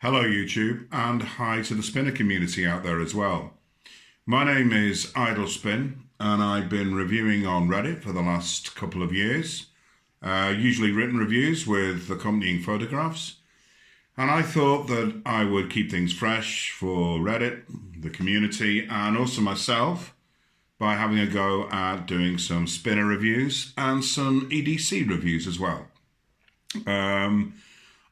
Hello YouTube, and hi to the spinner community out there as well. My name is Idlespin, and I've been reviewing on Reddit for the last couple of years, usually written reviews with accompanying photographs. And I thought that I would keep things fresh for Reddit, the community, and also myself by having a go at doing some spinner reviews and some EDC reviews as well.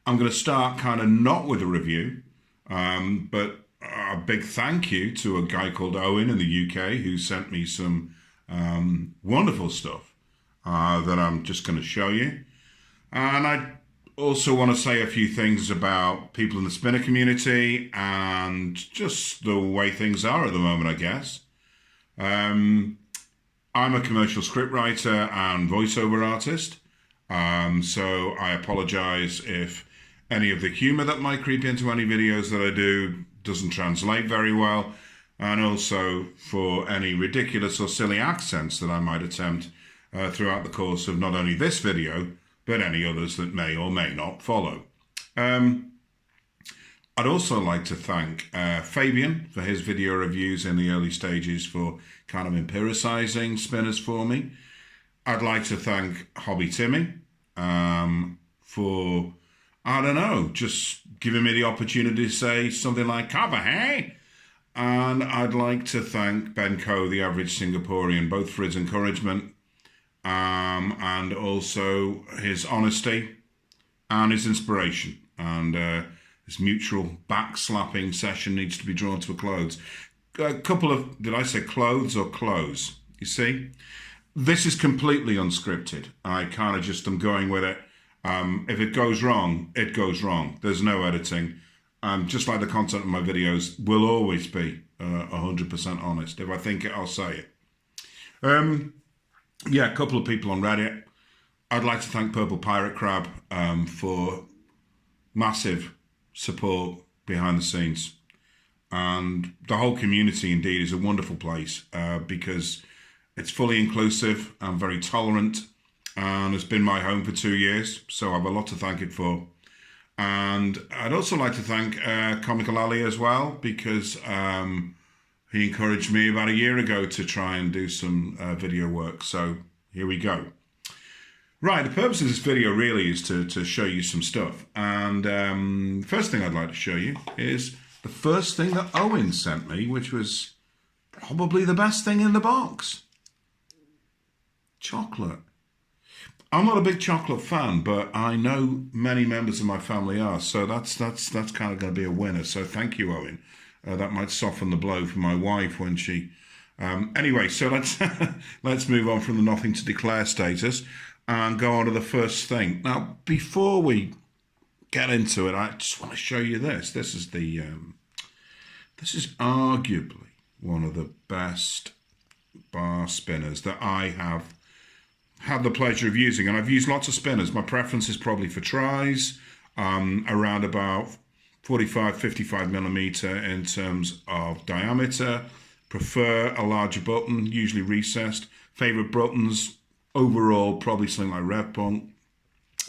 I'm going to start kind of not with a review, but a big thank you to a guy called Owen in the UK who sent me some wonderful stuff that I'm just going to show you. And I also want to say a few things about people in the spinner community and just the way things are at the moment, I guess. I'm a commercial scriptwriter and voiceover artist, so I apologize if any of the humor that might creep into any videos that I do doesn't translate very well, and also for any ridiculous or silly accents that I might attempt throughout the course of not only this video, but any others that may or may not follow. I'd also like to thank Fabian for his video reviews in the early stages for kind of empiricizing spinners for me. I'd like to thank Hobby Timmy for, I don't know, just giving me the opportunity to say something like cover, hey? And I'd like to thank Ben Coe, the average Singaporean, both for his encouragement and also his honesty and his inspiration. And this mutual back-slapping session needs to be drawn to a close. A couple of, did I say clothes or close? You see? This is completely unscripted. I kind of just am going with it. If it goes wrong, it goes wrong. There's no editing. Just like the content of my videos will always be 100% honest. If I think it, I'll say it. Yeah, a couple of people on Reddit. I'd like to thank Purple Pirate Crab for massive support behind the scenes. And the whole community indeed is a wonderful place because it's fully inclusive and very tolerant, and it's been my home for 2 years, so I have a lot to thank it for. And I'd also like to thank Comical Ali as well, because he encouraged me about a year ago to try and do some video work, so here we go. Right, the purpose of this video really is to show you some stuff, and the first thing I'd like to show you is the first thing that Owen sent me, which was probably the best thing in the box. Chocolate. I'm not a big chocolate fan, but I know many members of my family are, so that's kind of going to be a winner. So thank you, Owen. That might soften the blow for my wife when she. Anyway, so let's let's move on from the nothing to declare status and go on to the first thing. Now, before we get into it, I just want to show you this. This is the this is arguably one of the best bar spinners that I have had the pleasure of using, and I've used lots of spinners. My preference is probably for tries, around about 45-55 millimeter in terms of diameter. Prefer a larger button, usually recessed. Favorite buttons overall probably something like RevPunk.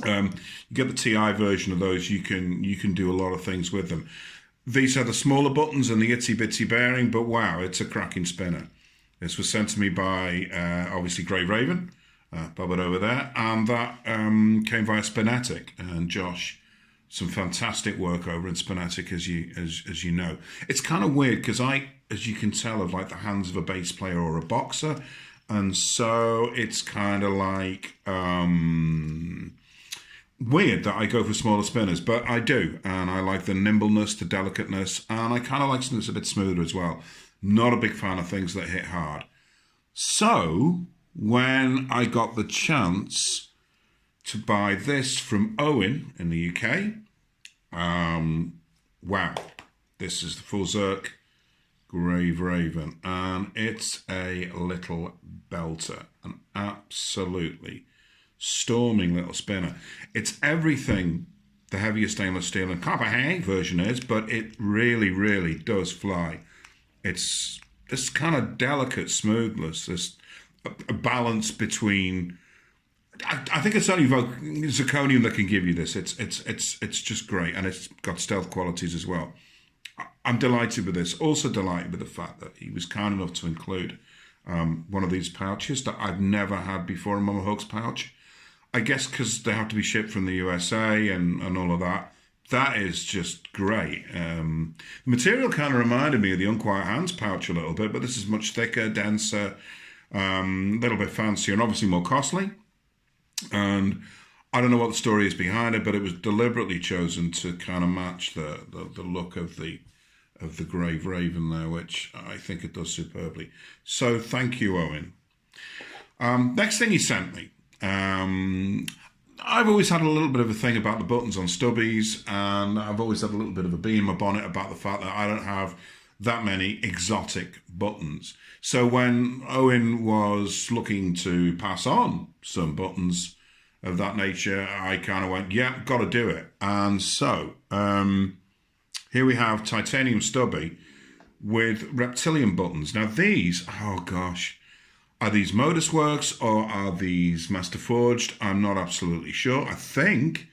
You get the TI version of those. You can do a lot of things with them. These are the smaller buttons and the itsy bitsy bearing, but wow, it's a cracking spinner. This was sent to me by obviously Grey Raven. Bob it over there, and that came via Spinetic, and Josh, some fantastic work over in Spinetic, as you know. It's kind of weird because I, as you can tell, have like the hands of a bass player or a boxer, and so it's kind of like weird that I go for smaller spinners, but I do, and I like the nimbleness, the delicateness, and I kind of like something that's a bit smoother as well. Not a big fan of things that hit hard. So when I got the chance to buy this from Owen in the UK, wow, this is the Full Zerk Grave Raven, and it's a little belter, an absolutely storming little spinner. It's everything the heavier stainless steel and copper version is, but it really, really does fly. It's this kind of delicate smoothness, this a balance between I think it's only zirconium that can give you this. It's just great, and it's got stealth qualities as well. I'm delighted with this. Also delighted with the fact that he was kind enough to include one of these pouches that I've never had before, a Mama Hug's pouch. I guess because they have to be shipped from the USA and all of that. That is just great. The material kind of reminded me of the Unquiet Hands pouch a little bit, but this is much thicker, denser, a little bit fancier, and obviously more costly. And I don't know what the story is behind it, but it was deliberately chosen to kind of match the look of the Grave Raven there, which I think it does superbly. So thank you, Owen. Next thing he sent me. I've always had a little bit of a thing about the buttons on stubbies, and I've always had a little bit of a bee in my bonnet about the fact that I don't have that many exotic buttons. So when Owen was looking to pass on some buttons of that nature, I kind of went, yeah, got to do it. And so here we have titanium stubby with reptilian buttons. Now these, oh gosh, are these Modus Works or are these Master Forged? I'm not absolutely sure. I think,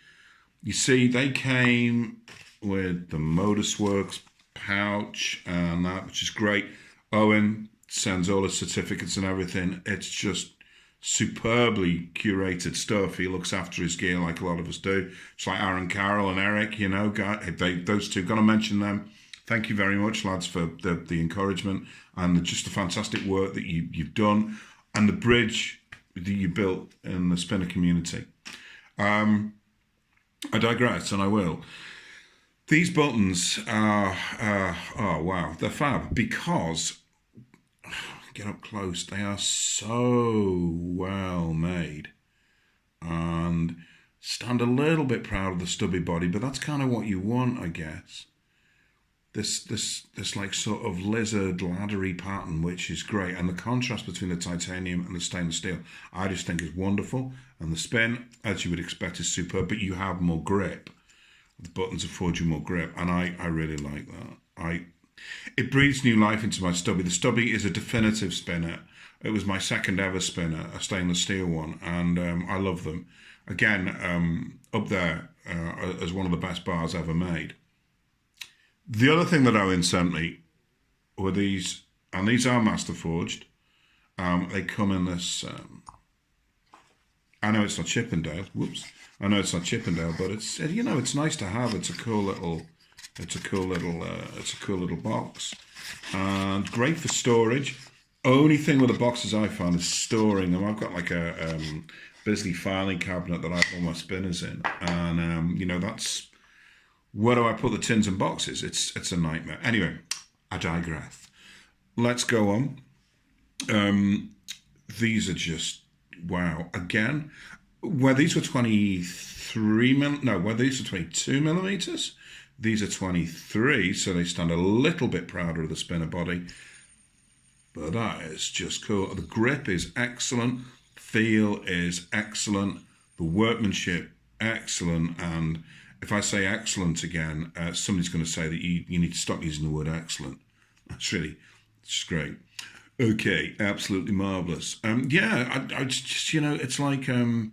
you see, they came with the Modus Works pouch and that, which is great. Owen sends all his certificates and everything. It's just superbly curated stuff. He looks after his gear like a lot of us do. It's like Aaron Carroll and Eric, you know, those two, got to mention them. Thank you very much, lads, for the encouragement and just the fantastic work that you've done and the bridge that you built in the spinner community. I digress, and I will. These buttons are, oh wow, they're fab because, get up close, they are so well made and stand a little bit proud of the stubby body, but that's kind of what you want, I guess. This like sort of lizard laddery pattern, which is great, and the contrast between the titanium and the stainless steel I just think is wonderful, and the spin, as you would expect, is superb, but you have more grip. The buttons afford you more grip, and I really like that. It breathes new life into my stubby. The stubby is a definitive spinner. It was my second ever spinner, a stainless steel one, and I love them. Again, up there as one of the best bars ever made. The other thing that Owen sent me were these, and these are Master Forged. They come in this, I know it's not Chippendale, whoops. I know it's not Chippendale, but it's, you know, it's nice to have. It's a cool little box, and great for storage. Only thing with the boxes I found is storing them. I've got like a Bisley filing cabinet that I have all my spinners in, and you know, that's, where do I put the tins and boxes? It's a nightmare. Anyway, I digress. Let's go on. These are just wow. Again, where these were 22 millimeters. These are 23, so they stand a little bit prouder of the spinner body. But that is just cool. The grip is excellent. Feel is excellent. The workmanship, excellent. And if I say excellent again, somebody's going to say that you need to stop using the word excellent. It's just great. Okay, absolutely marvellous. Yeah, I just, you know, it's like the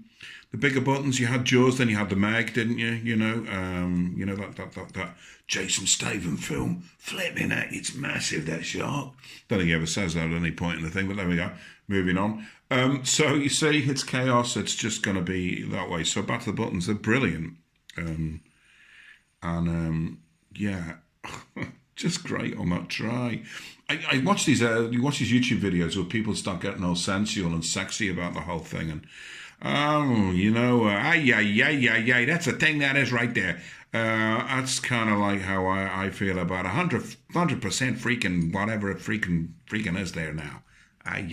bigger buttons. You had Jaws, then you had the Meg, didn't you? You know that Jason Statham film, flipping it, it's massive, that shark. Don't think he ever says that at any point in the thing, but there we go. Moving on. So you see, it's chaos. It's just going to be that way. So back to the buttons. They're brilliant. Yeah, just great on that try. I watch these YouTube videos where people start getting all sensual and sexy about the whole thing, and you know, that's the thing that is right there. That's kind of like how I feel about 100% freaking whatever freaking is there now. I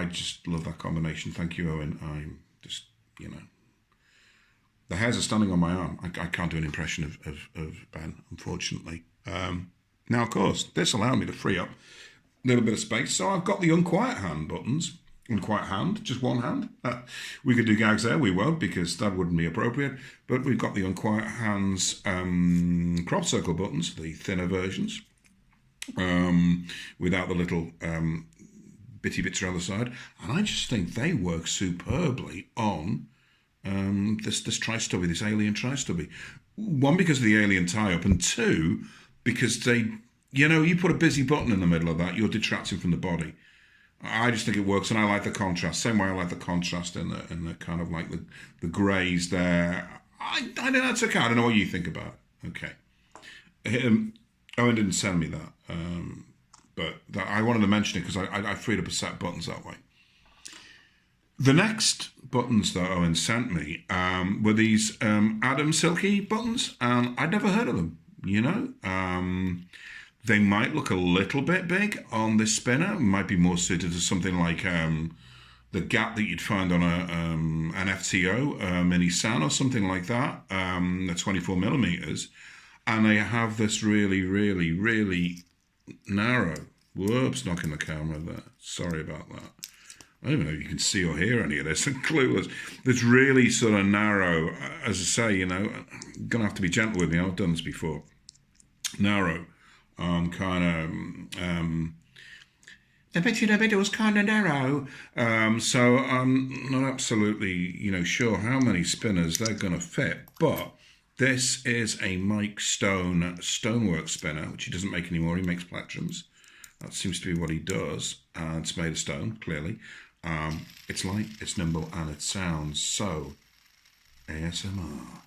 just love that combination. Thank you, Owen. I'm just, you know. The hairs are standing on my arm. I can't do an impression of Ben, unfortunately. Now, of course, this allowed me to free up a little bit of space. So I've got the Unquiet Hand buttons. Unquiet Hand, just one hand. We could do gags there. We won't, because that wouldn't be appropriate. But we've got the Unquiet Hands crop circle buttons, the thinner versions, without the little bitty bits around the side, and I just think they work superbly on this tri-stubby, this alien tri-stubby. One, because of the alien tie-up, and two, because they, you put a busy button in the middle of that, you're detracting from the body. I just think it works, and I like the contrast. Same way I like the contrast in the kind of like the greys there. I think that's okay. I don't know what you think about it. Okay. Owen didn't send me that, but I wanted to mention it because I freed up a set of buttons that way. The next buttons that Owen sent me were these Adam Silky buttons, and I'd never heard of them, They might look a little bit big on this spinner. It might be more suited to something like the gap that you'd find on an FTO, Mini San or something like that, the 24 millimeters. And they have this really, really, really narrow. Whoops, knocking the camera there. Sorry about that. I don't even know if you can see or hear any of this. I'm clueless. It's really sort of narrow. As I say, I'm going to have to be gentle with me. I've done this before. Narrow. The bit in the middle was kind of narrow. So I'm not absolutely, sure how many spinners they're going to fit. But this is a Mike Stone stonework spinner, which he doesn't make anymore. He makes plectrums. That seems to be what he does. It's made of stone, clearly. It's light, it's nimble, and it sounds so ASMR.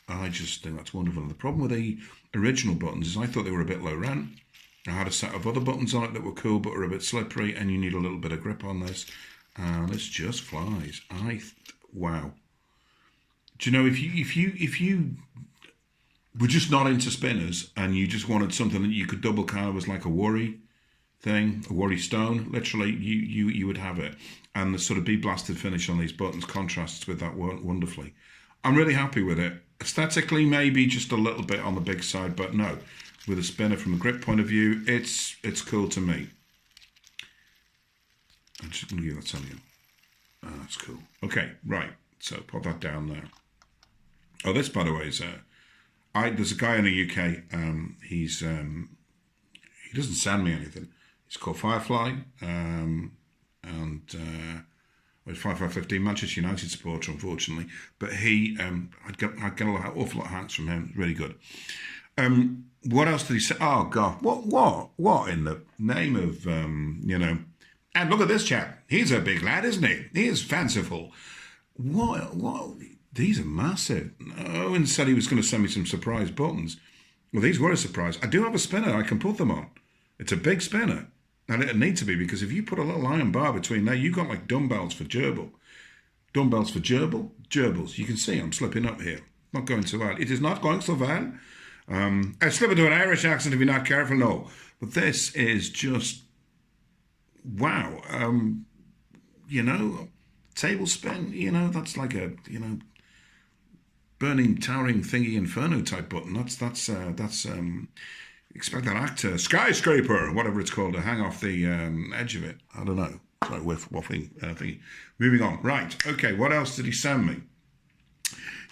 I just think that's wonderful. And the problem with the original buttons is I thought they were a bit low rent. I had a set of other buttons on it that were cool but were a bit slippery, and you need a little bit of grip on this. And this just flies. Wow. Do you know, if you were just not into spinners and you just wanted something that you could double kind of as like a worry thing, a worry stone, literally, you would have it. And the sort of bead blasted finish on these buttons contrasts with that wonderfully. I'm really happy with it. Aesthetically, maybe just a little bit on the big side, but no, with a spinner from a grip point of view, it's cool to me. I'm just going to give that to you. Oh, that's cool. Okay, right. So put that down there. Oh, this, by the way, is there's a guy in the UK. He doesn't send me anything. It's called Firefly, and with 5515 Manchester United supporter, unfortunately. But he, I'd get an awful lot of hats from him. Really good. What else did he say? Oh God, what in the name of And look at this chap. He's a big lad, isn't he? He is fanciful. What? These are massive. Owen said he was going to send me some surprise buttons. Well, these were a surprise. I do have a spinner I can put them on. It's a big spinner. And it'll need to be, because if you put a little iron bar between there, you've got like dumbbells for gerbil. Dumbbells for gerbils. You can see I'm slipping up here. Not going so well. It is not going so well. I slip into an Irish accent if you're not careful, no. But this is just, wow. Table spin, that's like a, burning, towering thingy inferno type button. That's expect that actor, skyscraper, whatever it's called, to hang off the edge of it. I don't know. Sorry, waffling thingy. Moving on. Right. Okay. What else did he send me?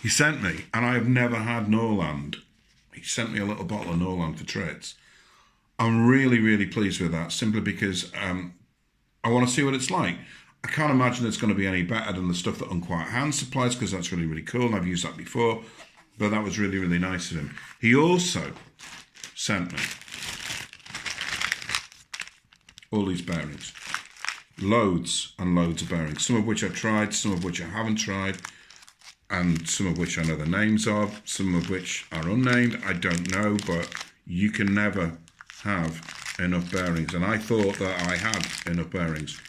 He sent me, and I have never had Norland. He sent me a little bottle of Norland for treads. I'm really, really pleased with that, simply because I want to see what it's like. I can't imagine it's going to be any better than the stuff that Unquiet Hands supplies, because that's really, really cool, and I've used that before, but that was really, really nice of him. He also sent me all these bearings. Loads and loads of bearings, some of which I've tried, some of which I haven't tried, and some of which I know the names of, some of which are unnamed, I don't know, but you can never have enough bearings, and I thought that I had enough bearings.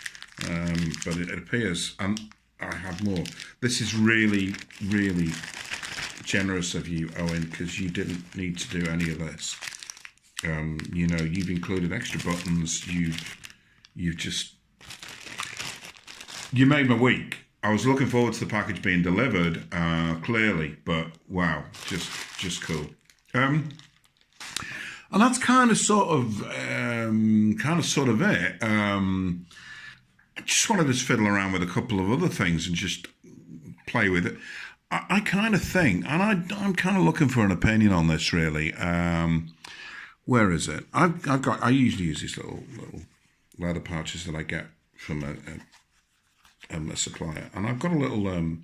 But it appears, and I have more. This is really, really generous of you, Owen, because you didn't need to do any of this. You've included extra buttons. You made my week. I was looking forward to the package being delivered, clearly, but wow, just cool. And that's kind of sort of it. I just wanted to fiddle around with a couple of other things and just play with it. I kind of think, and I'm kind of looking for an opinion on this, really. Where is it? I usually use these little leather pouches that I get from a supplier, and I've got a little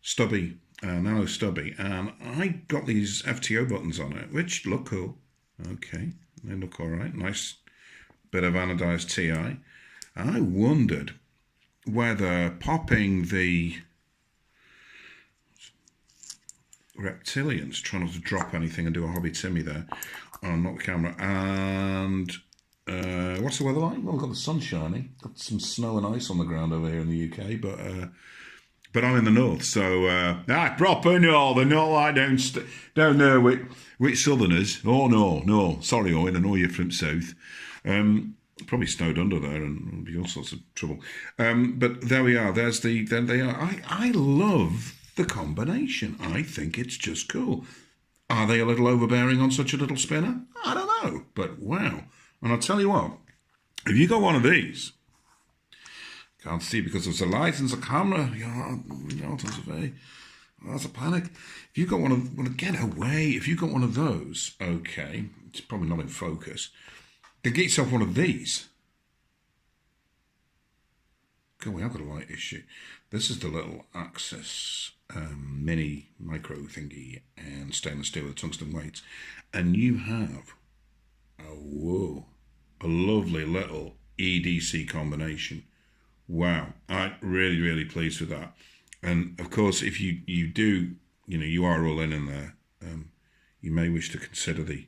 stubby, nano stubby, and I got these FTO buttons on it, which look cool. Okay, they look all right. Nice bit of anodized TI. I wondered whether popping the reptilians, trying not to drop anything and do a hobby Timmy there, not the camera, and what's the weather like? Well, we've got the sun shining, got some snow and ice on the ground over here in the UK, but I'm in the north, so proper no, they're not like down there with southerners. Oh no, sorry Owen, I know you're from south. Probably snowed under there and there'll be all sorts of trouble. But there we are. There they are. I love the combination. I think it's just cool. Are they a little overbearing on such a little spinner? I don't know, but wow. And I'll tell you what, if you got one of these, can't see because there's a light and there's a camera, that's a panic. If you got want to get away, if you got one of those, okay, it's probably not in focus. Then get yourself one of these. God, we have got a light issue. This is the little Axis mini micro thingy and stainless steel with tungsten weights. And you have, a lovely little EDC combination. Wow, I'm really, really pleased with that. And of course, if you do, you are all in there, you may wish to consider the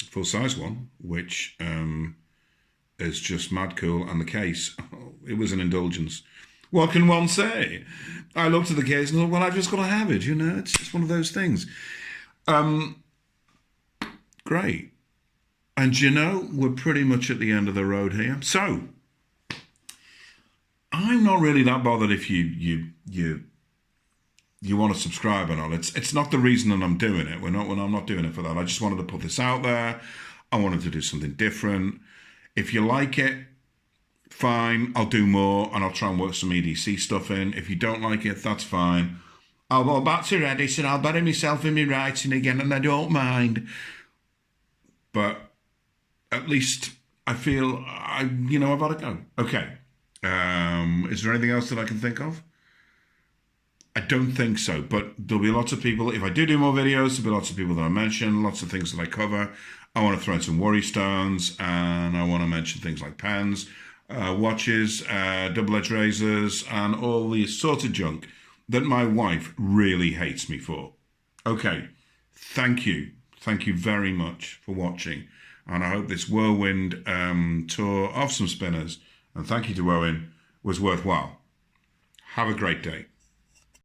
full-size one, which is just mad cool, and the case, it was an indulgence. What can one say? I looked at the case and thought, well, I've just got to have it, it's just one of those things. Great. And we're pretty much at the end of the road here. So, I'm not really that bothered if you want to subscribe or not. It's not the reason that I'm doing it. I'm not doing it for that. I just wanted to put this out there. I wanted to do something different. If you like it, fine. I'll do more and I'll try and work some EDC stuff in. If you don't like it, that's fine. I'll go back to Reddit and I'll bury myself in my writing again, and I don't mind. But at least I feel I've had to go. Okay. Is there anything else that I can think of? I don't think so, but there'll be lots of people. If I do more videos, there'll be lots of people that I mention, lots of things that I cover. I want to throw in some worry stones, and I want to mention things like pens, watches, double-edged razors, and all the sort of junk that my wife really hates me for. Okay, thank you. Thank you very much for watching, and I hope this whirlwind tour of some spinners, and thank you to Owen, was worthwhile. Have a great day.